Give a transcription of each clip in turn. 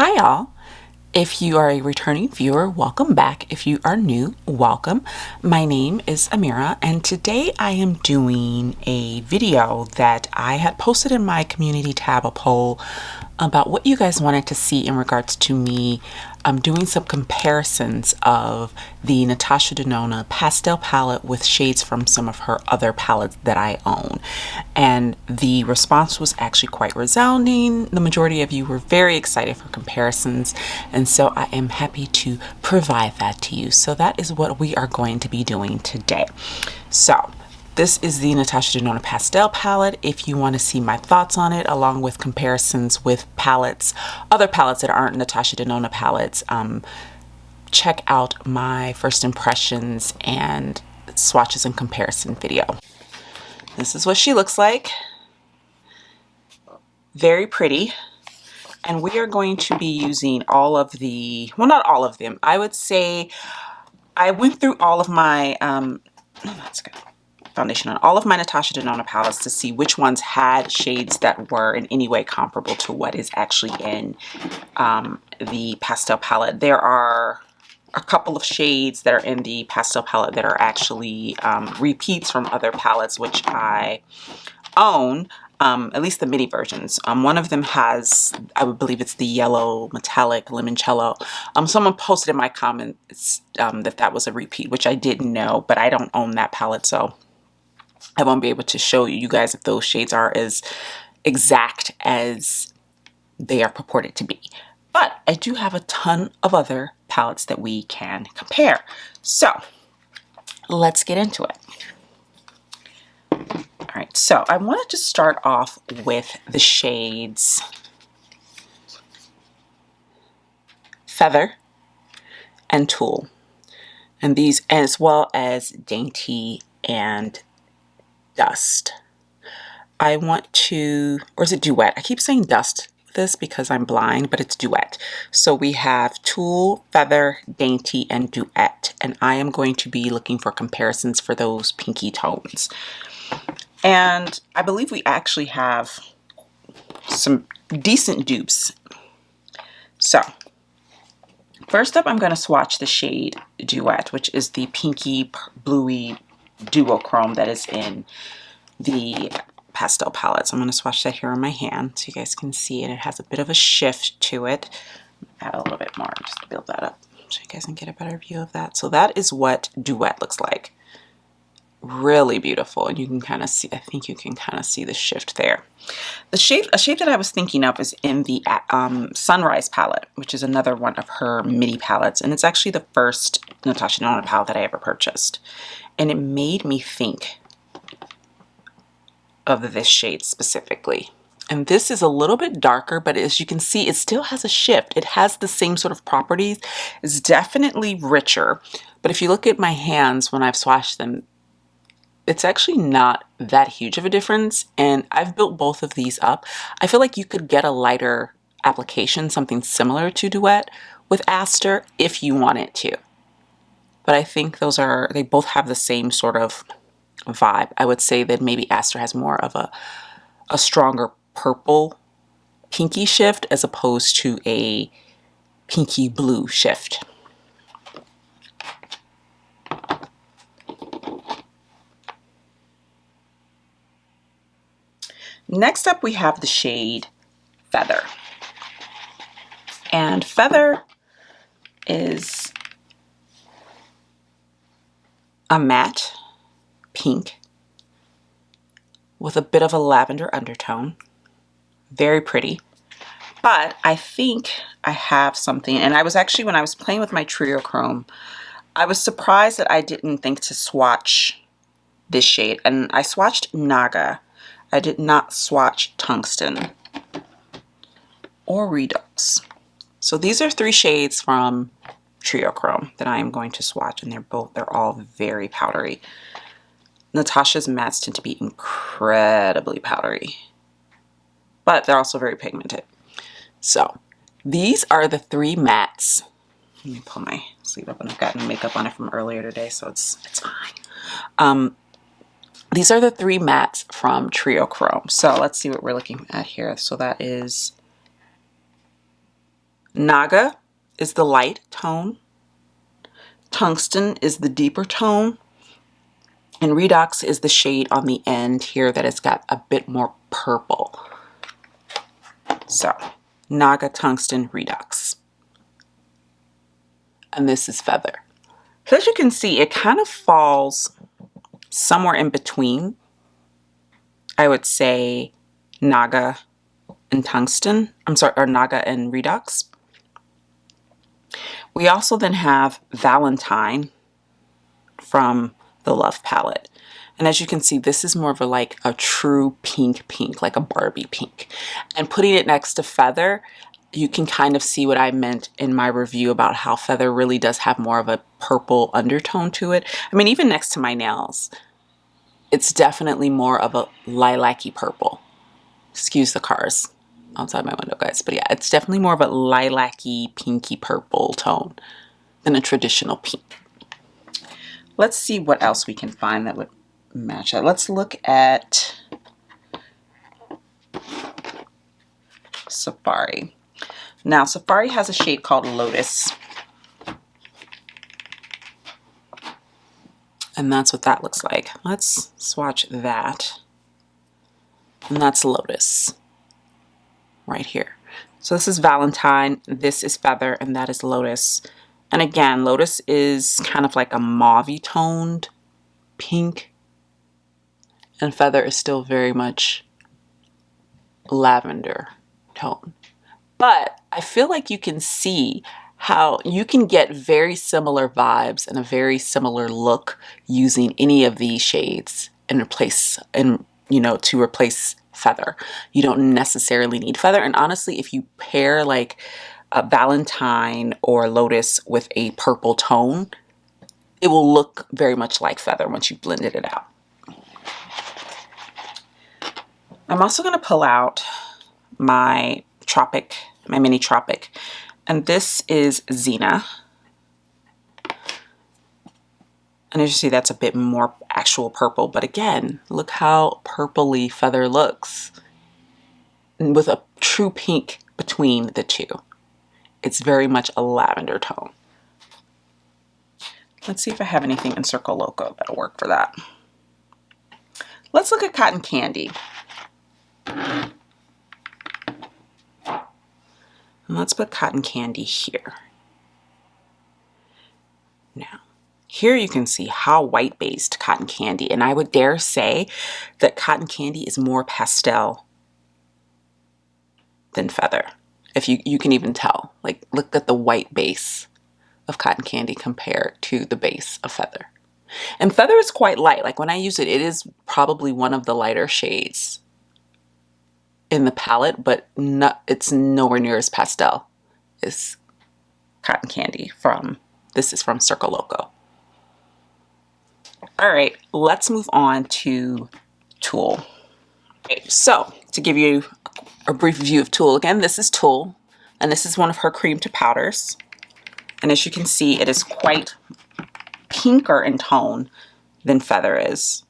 Hi y'all. If you are a returning viewer, welcome back. If you are new, welcome. My name is Amira, and today I am doing a video that I had posted in my community tab, a poll about what you guys wanted to see in regards to me doing some comparisons of the Natasha Denona Pastel palette with shades from some of her other palettes that I own. And the response was actually quite resounding. The majority of you were very excited for comparisons, and so I am happy to provide that to you. So that is what we are going to be doing today. So this is the Natasha Denona Pastel palette. If you want to see my thoughts on it, along with comparisons with palettes, other palettes that aren't Natasha Denona palettes, check out my first impressions and swatches and comparison video. This is what she looks like. Very pretty. And we are going to be using all of the, well, not all of them. I would say I went through all of my, that's good, foundation on all of my Natasha Denona palettes to see which ones had shades that were in any way comparable to what is actually in the pastel palette. There are a couple of shades that are in the pastel palette that are actually repeats from other palettes which I own, at least the mini versions. One of them has, I would believe it's the yellow metallic limoncello. Someone posted in my comments that was a repeat, which I didn't know, but I don't own that palette, so I won't be able to show you guys if those shades are as exact as they are purported to be. But I do have a ton of other palettes that we can compare. So let's get into it. All right, so I wanted to start off with the shades Feather and Tulle, and these, as well as Dainty and Dust. I want to, or is it Duet? I keep saying Dust this because I'm blind, but it's Duet. So we have Tulle, Feather, Dainty, and Duet, and I am going to be looking for comparisons for those pinky tones. And I believe we actually have some decent dupes. So first up, I'm going to swatch the shade Duet, which is the pinky bluey duochrome that is in the pastel palette. So I'm going to swatch that here on my hand so you guys can see it. It has a bit of a shift to it. Add a little bit more just to build that up so you guys can get a better view of that. So that is what Duet looks like. Really beautiful, and you can kind of see, I think you can kind of see the shift there. A shade that I was thinking of is in the Sunrise palette, which is another one of her mini palettes, and it's actually the first Natasha Denona palette that I ever purchased, and it made me think of this shade specifically. And this is a little bit darker, but as you can see, it still has a shift. It has the same sort of properties. It's definitely richer, but if you look at my hands when I've swatched them, it's actually not that huge of a difference, and I've built both of these up. I feel like you could get a lighter application, something similar to Duet with Aster if you wanted to. But I think they both have the same sort of vibe. I would say that maybe Aster has more of a stronger purple pinky shift as opposed to a pinky blue shift. Next up, we have the shade Feather. And Feather is a matte pink with a bit of a lavender undertone. Very pretty. But I think I have something, and I was actually, when I was playing with my Triochrome, I was surprised that I didn't think to swatch this shade. And I swatched Naga. I did not swatch Tungsten or Redux. So these are three shades from Triochrome that I am going to swatch, and they're all very powdery. Natasha's mattes tend to be incredibly powdery, but they're also very pigmented. So these are the three mattes. Let me pull my sleeve up, and I've gotten makeup on it from earlier today, so it's fine. These are the three mattes from Triochrome. So let's see what we're looking at here. So that is Naga is the light tone. Tungsten is the deeper tone. And Redox is the shade on the end here that has got a bit more purple. So, Naga, Tungsten, Redox. And this is Feather. So as you can see, it kind of falls somewhere in between. I would say Naga and Tungsten. I'm sorry, or Naga and Redox. We also then have Valentine from the Love palette. And as you can see, this is more of a true pink, like a Barbie pink. And putting it next to Feather, you can kind of see what I meant in my review about how Feather really does have more of a purple undertone to it. I mean, even next to my nails, it's definitely more of a lilac-y purple. Excuse the cars outside my window, guys. But yeah, it's definitely more of a lilac-y, pinky purple tone than a traditional pink. Let's see what else we can find that would match that. Let's look at Safari. Now, Safari has a shade called Lotus. And that's what that looks like. Let's swatch that. And that's Lotus right here. So this is Valentine, this is Feather, and that is Lotus. And again, Lotus is kind of like a mauve-y toned pink. And Feather is still very much lavender tone. But I feel like you can see how you can get very similar vibes and a very similar look using any of these shades to replace Feather. You don't necessarily need Feather. And honestly, if you pair like a Valentine or Lotus with a purple tone, it will look very much like Feather once you've blended it out. I'm also going to pull out my mini Tropic, and this is Xena. And as you see, that's a bit more actual purple, but again, look how purpley Feather looks with a true pink between the two. It's very much a lavender tone. Let's see if I have anything in Circle Loco that'll work for that. Let's look at Cotton Candy. And let's put Cotton Candy here. Now, here you can see how white-based Cotton Candy, and I would dare say that Cotton Candy is more pastel than Feather. If you can even tell, like, look at the white base of Cotton Candy compared to the base of Feather. And Feather is quite light. Like when I use it, it is probably one of the lighter shades in the palette, but it's nowhere near as pastel as Cotton Candy this is from Circle Loco. All right, let's move on to Tulle. Okay, so to give you a brief view of Tulle, again, this is Tulle, and this is one of her cream to powders. And as you can see, it is quite pinker in tone than Feather is.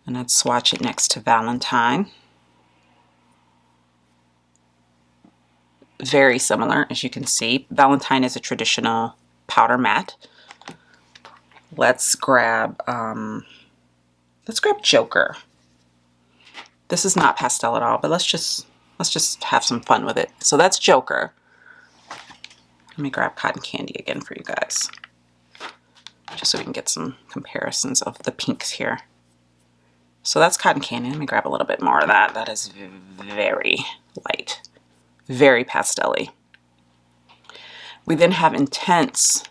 And I'd swatch it next to Valentine. Very similar, as you can see. Valentine is a traditional powder matte. Let's grab Joker. This is not pastel at all, but let's just have some fun with it. So that's Joker. Let me grab Cotton Candy again for you guys, just so we can get some comparisons of the pinks here. So that's Cotton Candy. Let me grab a little bit more of that. That is very light, very pastel-y. We then have Intense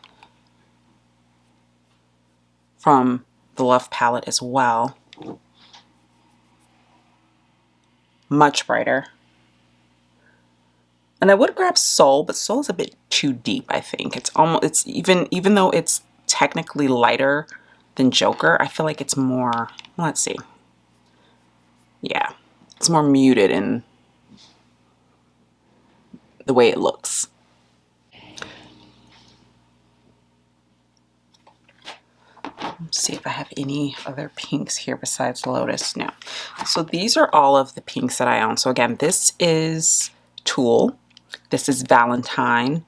from the Love palette as well. Much brighter. And I would grab Soul, but Soul is a bit too deep, I think. It's even though it's technically lighter than Joker, I feel like it's more, let's see. Yeah, it's more muted in the way it looks. Let's see if I have any other pinks here besides Lotus. No. So these are all of the pinks that I own. So again, this is Tulle. This is Valentine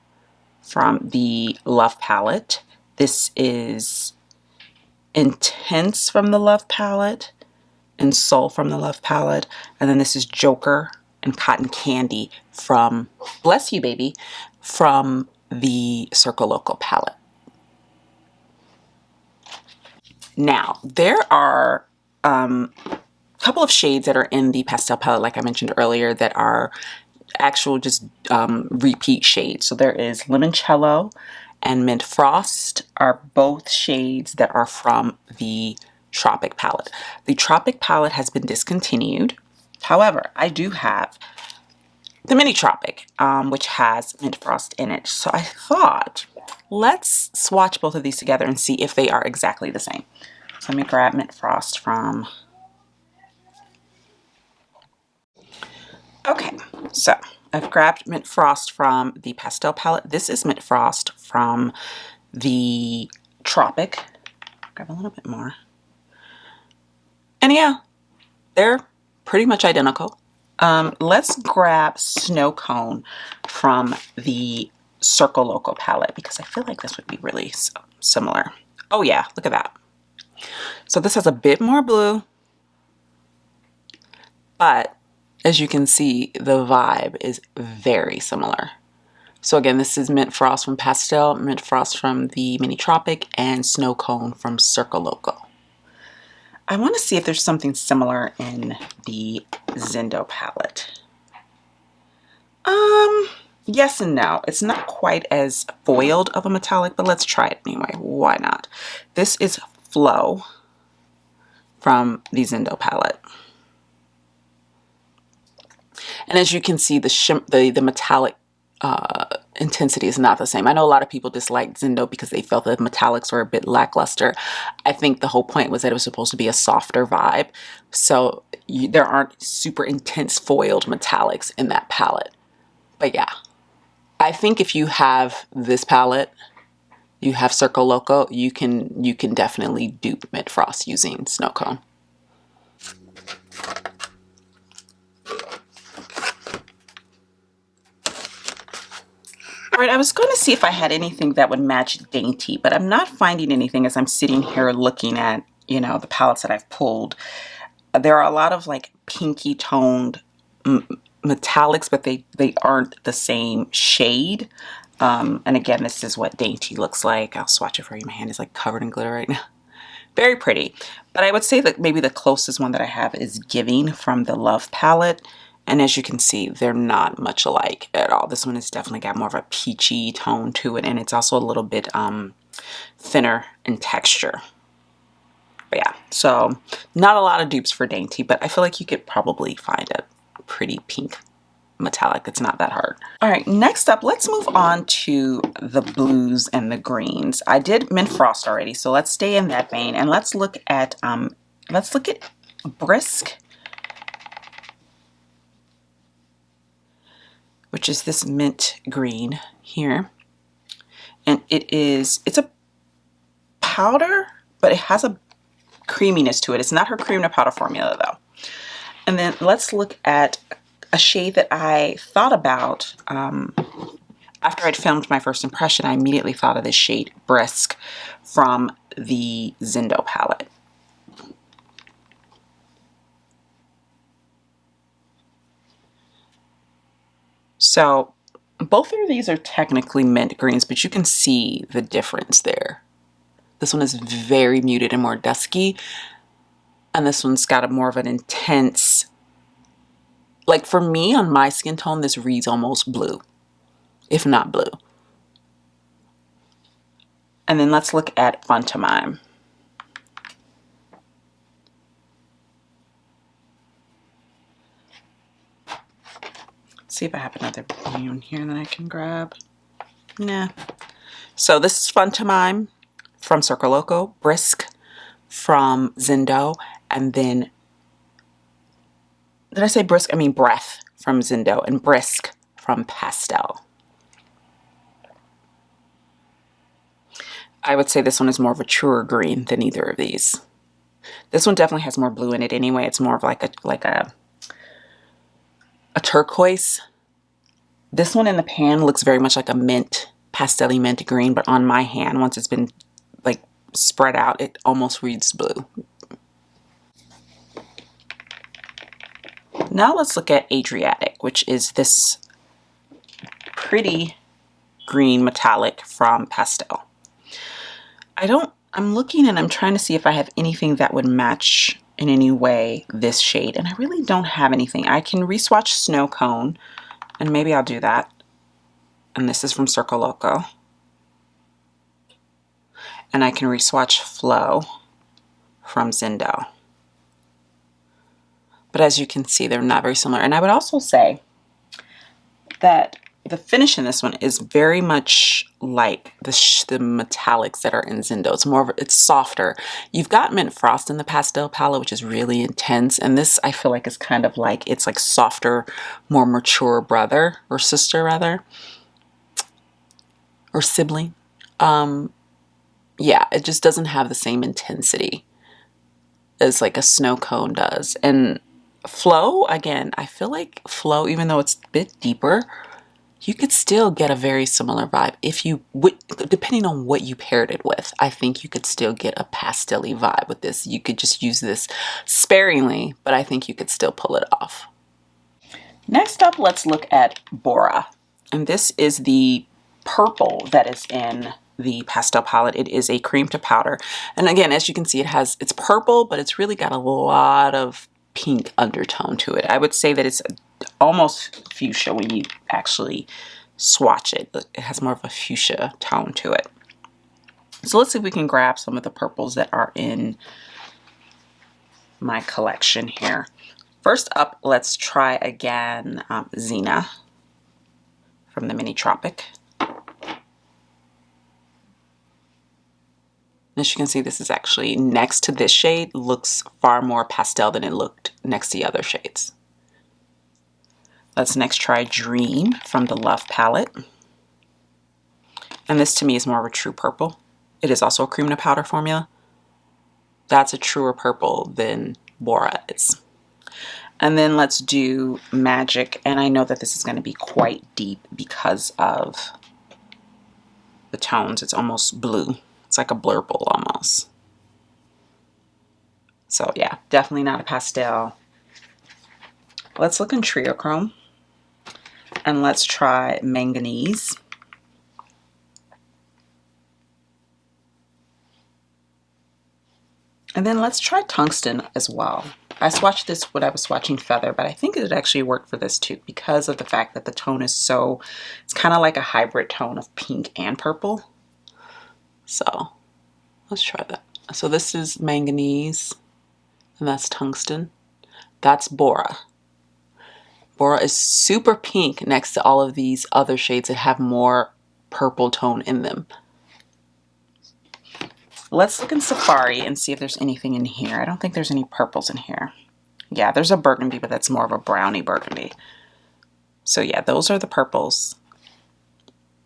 from the Love palette. This is Intense from the Love palette and Soul from the Love palette. And then this is Joker and Cotton Candy from, bless you baby, from the Circle Loco palette. Now, there are a couple of shades that are in the pastel palette, like I mentioned earlier, that are actual just repeat shades. So there is Limoncello and Mint Frost are both shades that are from the Tropic palette. The Tropic palette has been discontinued. However, I do have the Mini Tropic, which has Mint Frost in it. So I thought, let's swatch both of these together and see if they are exactly the same. So let me grab Mint Frost from... Okay, so I've grabbed Mint Frost from the pastel palette. This is Mint Frost from the Tropic. Grab a little bit more. And yeah, they're pretty much identical. Let's grab Snow Cone from the Circle Loco palette because I feel like this would be really similar. Oh yeah, look at that. So this has a bit more blue, but as you can see, the vibe is very similar. So again, this is Mint Frost from Pastel, Mint Frost from the Mini Tropic, and Snow Cone from Circle Loco. I want to see if there's something similar in the Zendo palette. Yes and no. It's not quite as foiled of a metallic, but let's try it anyway. Why not? This is Flow from the Zendo palette. And as you can see, the metallic intensity is not the same. I know a lot of people disliked Zendo because they felt that metallics were a bit lackluster. I think the whole point was that it was supposed to be a softer vibe. So there aren't super intense foiled metallics in that palette. But yeah, I think if you have this palette, you have Circle Loco, you can definitely dupe Mint Frost using Snow Cone. All right, I was going to see if I had anything that would match Dainty, but I'm not finding anything as I'm sitting here looking at, you know, the palettes that I've pulled. There are a lot of like pinky toned metallics, but they aren't the same shade. And again, this is what Dainty looks like. I'll swatch it for you. My hand is like covered in glitter right now. Very pretty. But I would say that maybe the closest one that I have is Giving from the Love palette. And as you can see, they're not much alike at all. This one has definitely got more of a peachy tone to it. And it's also a little bit thinner in texture. But yeah, so not a lot of dupes for Dainty, but I feel like you could probably find a pretty pink metallic. It's not that hard. All right, next up, let's move on to the blues and the greens. I did Mint Frost already, so let's stay in that vein and let's look at Brisk, which is this mint green here. And it's a powder, but it has a creaminess to it. It's not her cream to powder formula though. And then let's look at a shade that I thought about after I'd filmed my first impression. I immediately thought of this shade, Brisk, from the Zendo palette. So both of these are technically mint greens, but you can see the difference there. This one is very muted and more dusky, and this one's got a more of an intense, like for me on my skin tone, this reads almost blue, if not blue. And then let's look at Fun to Mime. Let's see if I have another blue in here that I can grab. Nah. So this is Fun to Mime from Circle Loco, Brisk from Zendo, and then, did I say Brisk? I mean Breath from Zendo, and Brisk from Pastel. I would say this one is more of a truer green than either of these. This one definitely has more blue in it anyway. It's more of like a turquoise. This one in the pan looks very much like a mint, pastel-y mint green, but on my hand, once it's been like spread out, it almost reads blue. Now let's look at Adriatic, which is this pretty green metallic from Pastel. I'm looking and I'm trying to see if I have anything that would match in any way this shade, and I really don't have anything. I can reswatch Snow Cone, and maybe I'll do that. And this is from Circo Loco. And I can reswatch Flow from Zindo. But as you can see, they're not very similar. And I would also say that the finish in this one is very much like the metallics that are in Zindo. It's more of, it's softer. You've got Mint Frost in the Pastel palette, which is really intense. And this, I feel like, is kind of like, it's like softer, more mature brother or sister rather, or sibling. Yeah, it just doesn't have the same intensity as like a Snow Cone does. And Flow, again, I feel like Flow, even though it's a bit deeper, you could still get a very similar vibe if you would, depending on what you paired it with. I think you could still get a pastel-y vibe with this. You could just use this sparingly, but I think you could still pull it off. Next up, let's look at Bora. And this is the purple that is in the pastel palette. It is a cream to powder. And again, as you can see, it's purple, but it's really got a lot of pink undertone to it. I would say that it's almost fuchsia when you actually swatch it. It has more of a fuchsia tone to it. So let's see if we can grab some of the purples that are in my collection here. First up, let's try again Xena from the Mini Tropic. As you can see, this is actually next to this shade, looks far more pastel than it looked next to the other shades. Let's next try Dream from the Love palette. And this to me is more of a true purple. It is also a cream to powder formula. That's a truer purple than Bora is. And then let's do Magic. And I know that this is going to be quite deep because of the tones. It's almost blue. It's like a blurple almost. So yeah, definitely not a pastel. Let's look in Triochrome. And let's try Manganese. And then let's try Tungsten as well. I swatched this when I was swatching Feather, but I think it actually worked for this too because of the fact that the tone is it's kind of like a hybrid tone of pink and purple. So let's try that. So this is Manganese, and that's Tungsten. That's Bora. Bora is super pink next to all of these other shades that have more purple tone in them. Let's look in Safari and see if there's anything in here. I don't think there's any purples in here. Yeah, there's a burgundy, but that's more of a brownie burgundy. So yeah, those are the purples.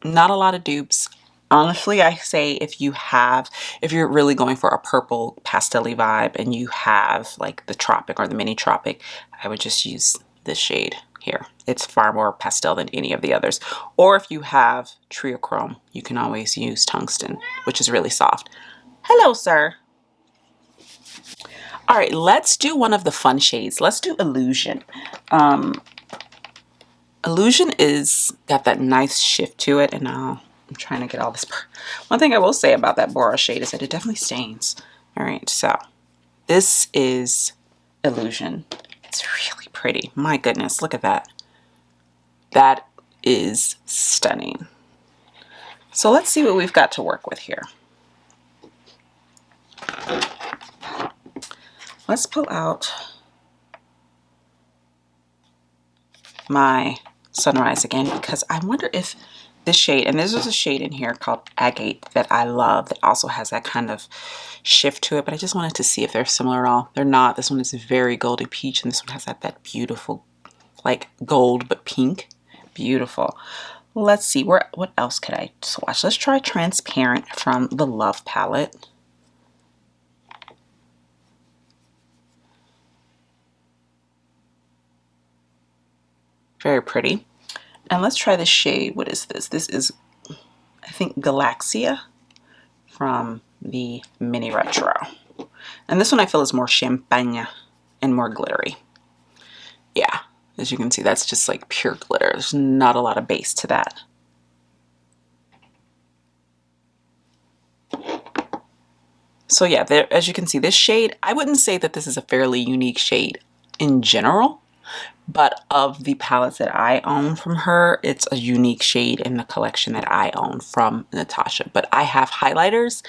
Not a lot of dupes. Honestly, I say if you're really going for a purple pastel-y vibe and you have like the Tropic or the Mini Tropic, I would just use this shade here. It's far more pastel than any of the others. Or if you have Triochrome, you can always use Tungsten, which is really soft. Hello, sir. All right, let's do one of the fun shades. Let's do Illusion. Illusion got that nice shift to it, and now I'm trying to get all this. One thing I will say about that Bora shade is that it definitely stains. All right, so this is Illusion. It's really pretty. My goodness, look at that. That is stunning. So let's see what we've got to work with here. Let's pull out my Sunrise again because I wonder if this shade, and there's a shade in here called Agate that I love that also has that kind of shift to it, but I just wanted to see if they're similar at all. They're not. This one is very golden peach, and this one has that beautiful like gold but pink. Beautiful. Let's see, what else could I swatch? Let's try Transparent from the Love palette. Very pretty. And let's try this shade. What is this? This is, I think, Galaxia from the Mini Retro. And this one I feel is more champagne and more glittery. Yeah, as you can see, that's just like pure glitter. There's not a lot of base to that. So yeah, there, as you can see, this shade, I wouldn't say that this is a fairly unique shade in general, but of the palettes that I own from her, it's a unique shade in the collection that I own from Natasha. But I have highlighters,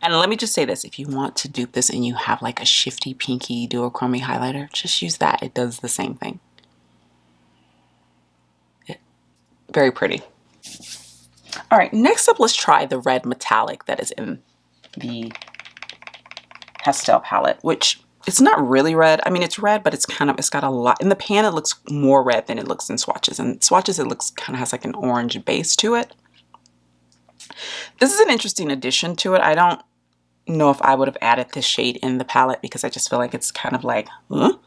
and let me just say this, if you want to dupe this and you have like a shifty pinky duochrome highlighter, just use that. It does the same thing. Very pretty. All right, next up, let's try the red metallic that is in the pastel palette, which it's not really red. I mean, it's red, but it's got a lot. In the pan, it looks more red than it looks in swatches. And swatches, it looks kind of has like an orange base to it. This is an interesting addition to it. I don't know if I would have added this shade in the palette because I just feel like it's kind of like, huh?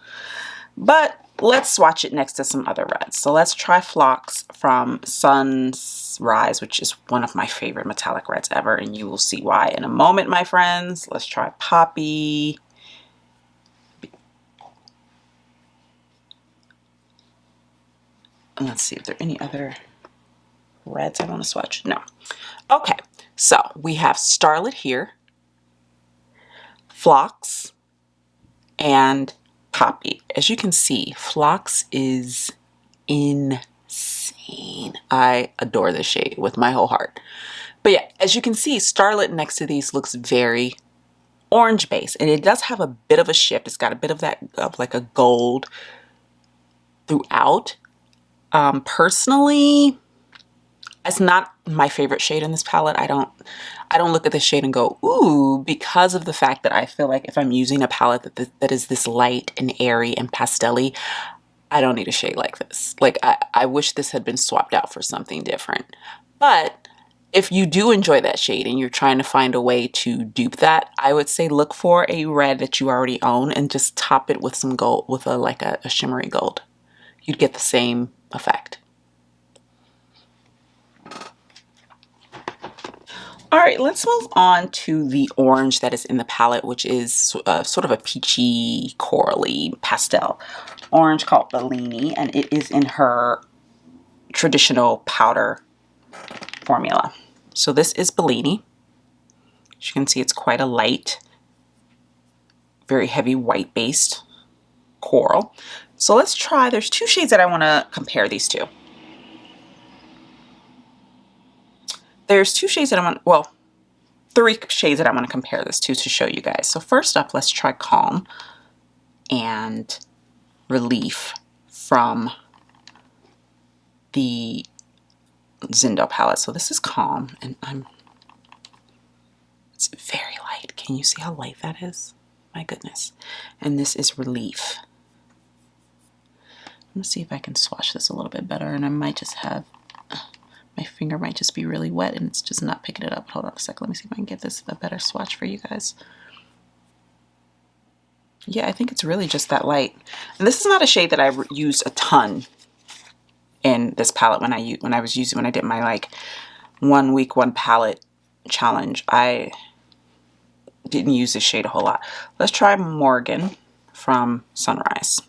But let's swatch it next to some other reds. So let's try Phlox from Sunrise, which is one of my favorite metallic reds ever, and you will see why in a moment, my friends. Let's try Poppy. And let's see if there are any other reds I want to swatch. No. Okay, so we have Starlet here, Phlox, and Poppy. As you can see, Phlox is insane. I adore this shade with my whole heart. But yeah, as you can see, Starlet next to these looks very orange base, and it does have a bit of a shift. It's got a bit of that, of like a gold throughout. Personally, it's not my favorite shade in this palette. I don't look at this shade and go, ooh, because of the fact that I feel like if I'm using a palette that is this light and airy and pastel-y, I don't need a shade like this. Like, I wish this had been swapped out for something different. But if you do enjoy that shade and you're trying to find a way to dupe that, I would say look for a red that you already own and just top it with some gold, with a shimmery gold. You'd get the same effect. All right, let's move on to the orange that is in the palette, which is sort of a peachy, corally pastel orange called Bellini, and it is in her traditional powder formula. So this is Bellini. As you can see, it's quite a light, very heavy white-based coral. So let's try, there's two shades that I want to compare these to. There's two shades that I want, well, three shades that I want to compare this to show you guys. So first up, let's try Calm and Relief from the Zindo palette. So this is Calm, and it's very light. Can you see how light that is? My goodness. And this is Relief. I'm gonna see if I can swatch this a little bit better, and I might just have, my finger might just be really wet and it's just not picking it up. Hold on a second, let me see if I can get this a better swatch for you guys. Yeah, I think it's really just that light. And this is not a shade that I used a ton in this palette when I did my like 1 week, 1 palette challenge. I didn't use this shade a whole lot. Let's try Morgan from Sunrise.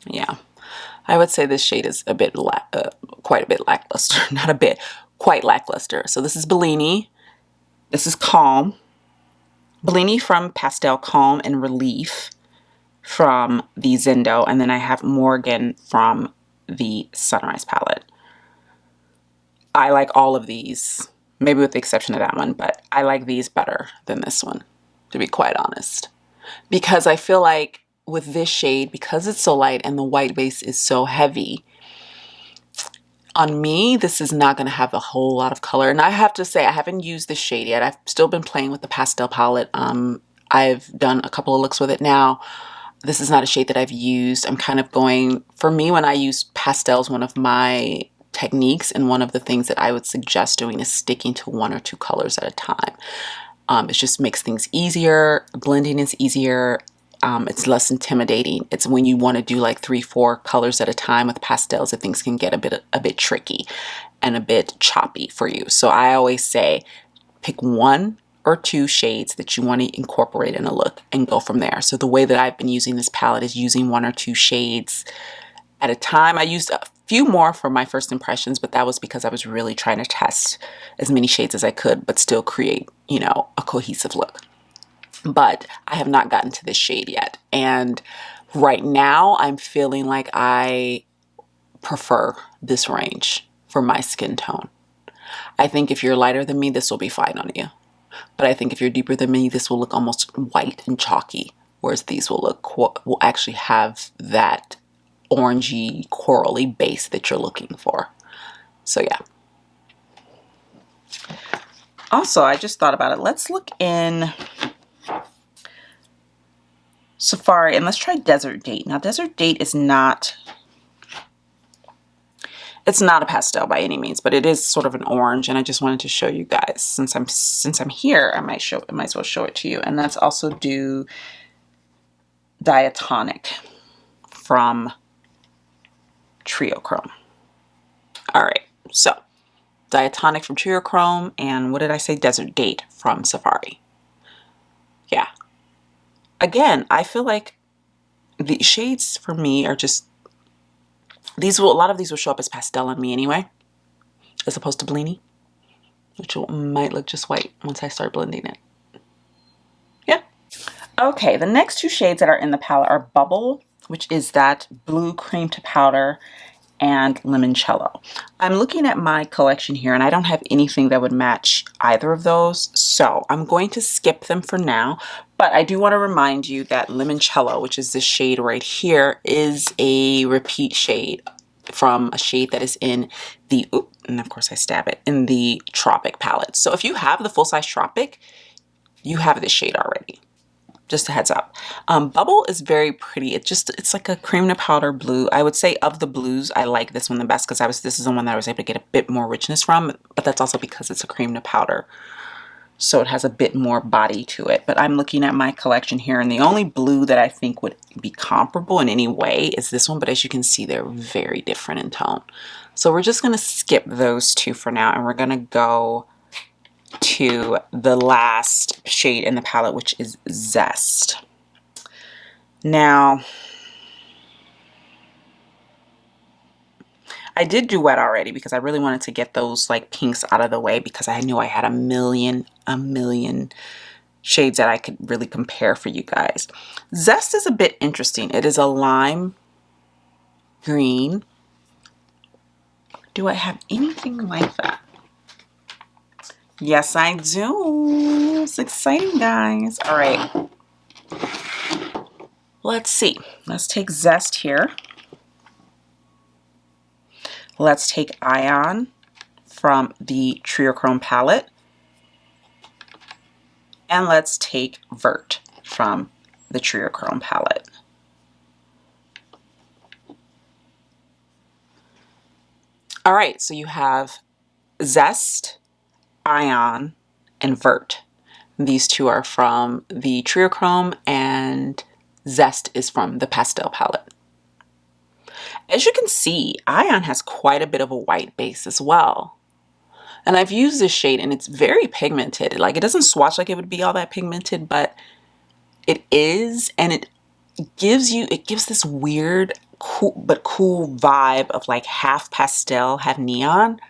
Yeah, I would say this shade is a bit, quite a bit lackluster. Not a bit, quite lackluster. So this is Bellini. This is Calm. Bellini from Pastel, Calm, and Relief from the Zindo. And then I have Morgan from the Sunrise palette. I like all of these, maybe with the exception of that one, but I like these better than this one, to be quite honest. Because I feel like with this shade, because it's so light and the white base is so heavy, on me, this is not going to have a whole lot of color. And I have to say, I haven't used this shade yet. I've still been playing with the pastel palette. I've done a couple of looks with it now. This is not a shade that I've used. I'm kind of going, for me, when I use pastels, one of my techniques and one of the things that I would suggest doing is sticking to 1 or 2 colors at a time. It just makes things easier. Blending is easier. It's less intimidating. It's when you want to do like 3-4 colors at a time with pastels that things can get a bit tricky and a bit choppy for you. So I always say pick 1 or 2 shades that you want to incorporate in a look and go from there. So the way that I've been using this palette is using 1 or 2 shades at a time. I used a few more for my first impressions, but that was because I was really trying to test as many shades as I could, but still create, you know, a cohesive look. But I have not gotten to this shade yet. And right now I'm feeling like I prefer this range for my skin tone. I think if you're lighter than me, this will be fine on you. But I think if you're deeper than me, this will look almost white and chalky, whereas these will actually have that orangey, corally base that you're looking for. So yeah. Also, I just thought about it. Let's look in Safari and let's try Desert Date. Now, Desert Date is not, it's not a pastel by any means, but it is sort of an orange, and I just wanted to show you guys. Since I'm here, I might as well show it to you. And that's also Diatonic from Triochrome. All right, so Diatonic from Triochrome, and what did I say? Desert Date from Safari. Yeah. Again, I feel like the shades for me are just, a lot of these will show up as pastel on me anyway, as opposed to Bellini, which might look just white once I start blending it. Yeah. Okay, the next 2 shades that are in the palette are Bubble, which is that blue cream to powder, and Limoncello. I'm looking at my collection here and I don't have anything that would match either of those, so I'm going to skip them for now. But I do want to remind you that Limoncello, which is this shade right here, is a repeat shade from a shade that is in the, and of course I stab it, in the Tropic palette. So if you have the full-size Tropic, you have this shade already. Just a heads up. Bubble is very pretty. It's like a cream to powder blue. I would say of the blues, I like this one the best because this is the one that I was able to get a bit more richness from, but that's also because it's a cream to powder. So it has a bit more body to it. But I'm looking at my collection here, and the only blue that I think would be comparable in any way is this one, but as you can see, they're very different in tone. So we're just gonna skip those 2 for now, and we're gonna go to the last shade in the palette, which is Zest. Now, I did Duet already because I really wanted to get those like pinks out of the way because I knew I had a million shades that I could really compare for you guys. Zest is a bit interesting. It is a lime green. Do I have anything like that? Yes, I do. It's exciting, guys. All right. Let's see. Let's take Zest here. Let's take Ion from the Triochrome palette. And let's take Vert from the Triochrome palette. All right, so you have Zest, Ion, and Vert. These 2 are from the Triochrome, and Zest is from the Pastel palette. As you can see, Ion has quite a bit of a white base as well. And I've used this shade and it's very pigmented. Like, it doesn't swatch like it would be all that pigmented, but it is, and it gives this weird cool vibe of like half pastel, half neon,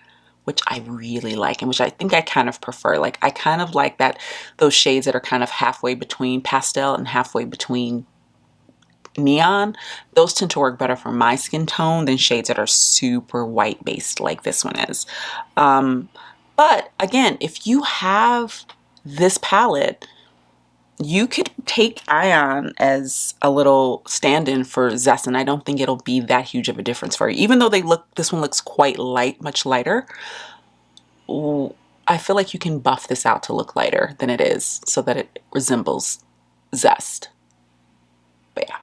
which I really like, and which I think I kind of prefer. Like, I kind of like those shades that are kind of halfway between pastel and halfway between neon. Those tend to work better for my skin tone than shades that are super white based like this one is. But again, if you have this palette, you could take Ion as a little stand-in for Zest, and I don't think it'll be that huge of a difference for you. Even though this one looks quite light, much lighter, I feel like you can buff this out to look lighter than it is so that it resembles Zest. But yeah.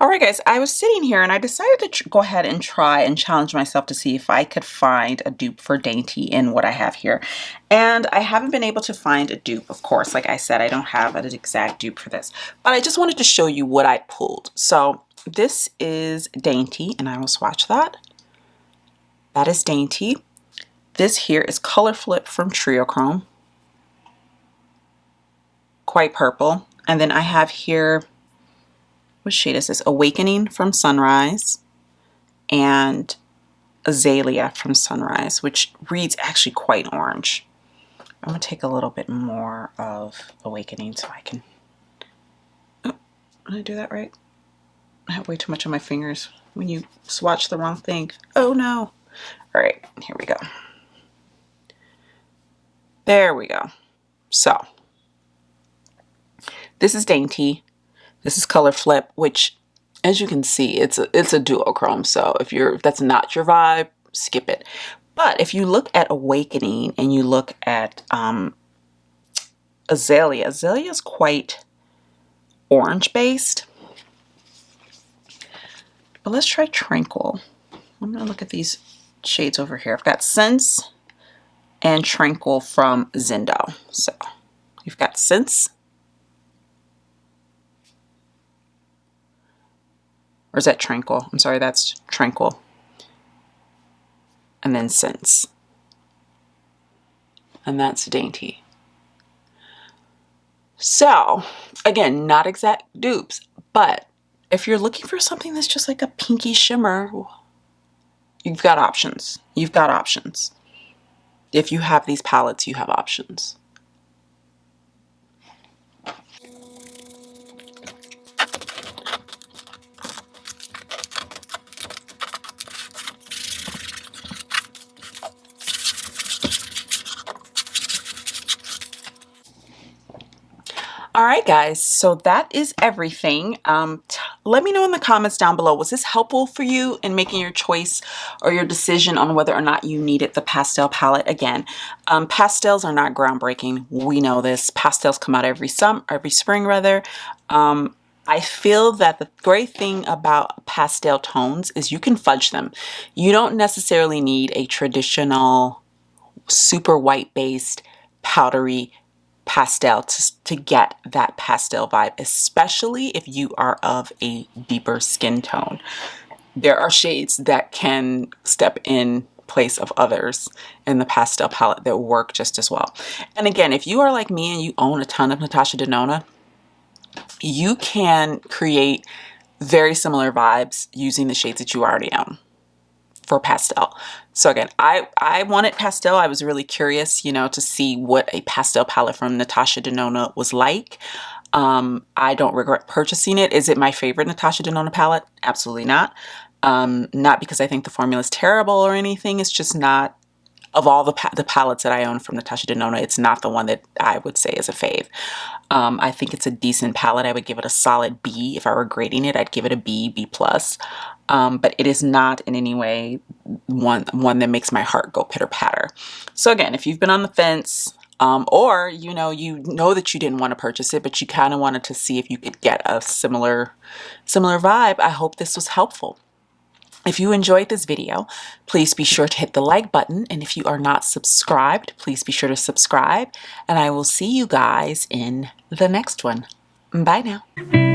All right, guys, I was sitting here and I decided to go ahead and try and challenge myself to see if I could find a dupe for Dainty in what I have here. And I haven't been able to find a dupe, of course. Like I said, I don't have an exact dupe for this, but I just wanted to show you what I pulled. So this is Dainty, and I will swatch that. That is Dainty. This here is Color Flip from Triochrome. Quite purple. And then I have here, what shade is this? Awakening from Sunrise and Azalea from Sunrise, which reads actually quite orange. I'm going to take a little bit more of Awakening so I can... Oh, did I do that right? I have way too much on my fingers when you swatch the wrong thing. Oh no. All right, here we go. There we go. So this is Dainty. This is Color Flip, which, as you can see, it's a duochrome. So if that's not your vibe, skip it. But if you look at Awakening and you look at Azalea, Azalea is quite orange based. But let's try Tranquil. I'm gonna look at these shades over here. I've got Sense and Tranquil from Zindo. So you've got Sense. Or is that Tranquil? I'm sorry, that's Tranquil. And then Sense. And that's Dainty. So, again, not exact dupes, but if you're looking for something that's just like a pinky shimmer, you've got options. You've got options. If you have these palettes, you have options. All right, guys, so that is everything. Let me know in the comments down below, was this helpful for you in making your choice or your decision on whether or not you needed the pastel palette? Again, pastels are not groundbreaking. We know this. Pastels come out every spring rather. I feel that the great thing about pastel tones is you can fudge them. You don't necessarily need a traditional super white based powdery pastel to get that pastel vibe, especially if you are of a deeper skin tone. There are shades that can step in place of others in the pastel palette that work just as well. And again, if you are like me and you own a ton of Natasha Denona, you can create very similar vibes using the shades that you already own for pastel. So again, I wanted pastel. I was really curious, you know, to see what a pastel palette from Natasha Denona was like. I don't regret purchasing it. Is it my favorite Natasha Denona palette? Absolutely not. Not because I think the formula is terrible or anything. It's just not, of all the palettes that I own from Natasha Denona, it's not the one that I would say is a fave. I think it's a decent palette. I would give it a solid B. If I were grading it, I'd give it a B, B+. But it is not in any way one that makes my heart go pitter patter. So again, if you've been on the fence, or you know that you didn't want to purchase it, but you kind of wanted to see if you could get a similar vibe, I hope this was helpful. If you enjoyed this video, please be sure to hit the like button. And if you are not subscribed, please be sure to subscribe. And I will see you guys in the next one. Bye now.